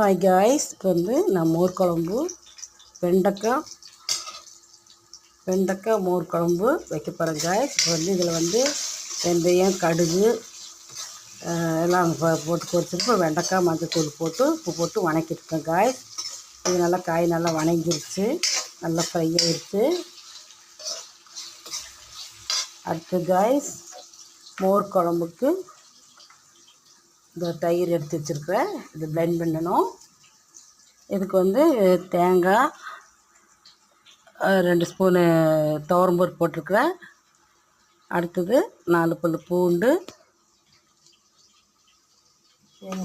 Hi guys, இப்போ வந்து நான் மோர் குழம்பு வெண்டைக்காய் மோர் குழம்பு வைக்க போகிறேன் காய்ஸ். இப்போ வந்து இதில் வந்து வெந்தயம், கடுகு எல்லாம் போட்டு பொரிச்சிட்டு வெண்டைக்காய் மஞ்சத்தூள் போட்டு உப்பு போட்டு வணக்கிட்டுருக்கேன் காய்ஸ். இது நல்லா காய் நல்லா வணங்கிருச்சு, நல்லா ஃப்ரை ஆகிடுச்சு. அடுத்து காய்ஸ், மோர் குழம்புக்கு இந்த தயிர் எடுத்து வச்சுருக்கிறேன், இது பிளெண்ட் பண்ணணும். இதுக்கு வந்து தேங்காய் 2 ஸ்பூனு துவரம்பருப்பு போட்டிருக்கிறேன். அடுத்தது 4 பல் பூண்டு.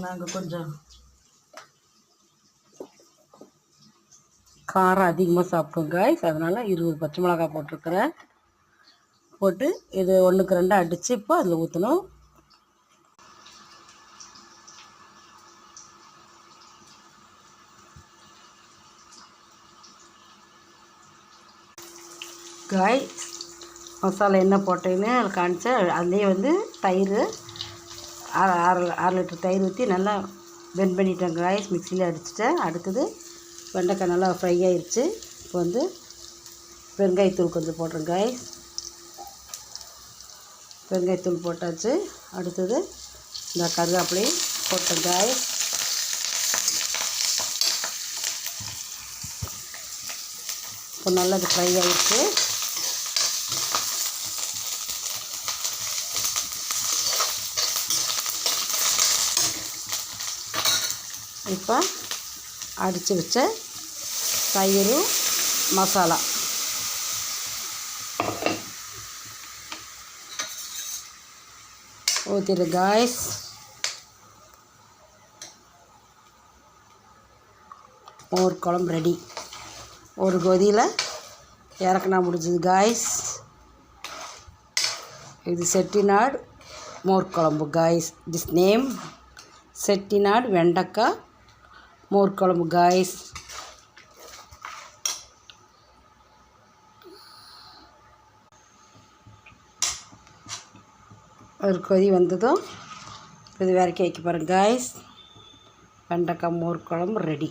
நாங்கள் கொஞ்சம் காரம் அதிகமாக சாப்பிட்டோம் காய்ஸ், அதனால் 20 பச்சை மிளகாய் போட்டிருக்கிறேன். போட்டு இது 1க்கு 2 அடித்து இப்போ அதில் ஊற்றணும். காய்ஸ், மசாலா என்ன போட்டேன்னு காமிச்சேன். அதுலேயே வந்து தயிர் அரை லிட்டர் தயிர் ஊற்றி நல்லா பெண்ட் பண்ணிட்டேன் காய்ஸ், மிக்சியில் அடிச்சிட்டேன். அடுத்தது வெண்டைக்காய் நல்லா ஃப்ரை ஆகிடுச்சு. இப்போ வந்து பெருங்காயத்தூள் கொஞ்சம் போடுறேன் காய்ஸ். பெருங்காயத்தூள் போட்டாச்சு. அடுத்தது இந்த கருவேப்பிலையும் போட்டேன் காய்ஸ். இப்போ நல்லா இது ஃப்ரை ஆகிடுச்சு. இப்போ அடித்து வச்ச தயிர் மசாலா ஊற்றிடு காய்ஸ். மோர் குழம்பு ரெடி. ஒரு கொதியில் இறக்குனா முடிஞ்சது காய்ஸ். இது செட்டிநாடு மோர் குழம்பு காய்ஸ். திஸ் நேம் செட்டிநாடு வெண்டைக்காய் மோர் குழம்பு காய்ஸ். ஒரு கொதி வந்ததும் இது வரைக்கும் வைக்க போகிறேன் காய்ஸ். வெண்டைக்காய் மோர் குழம்பு ரெடி.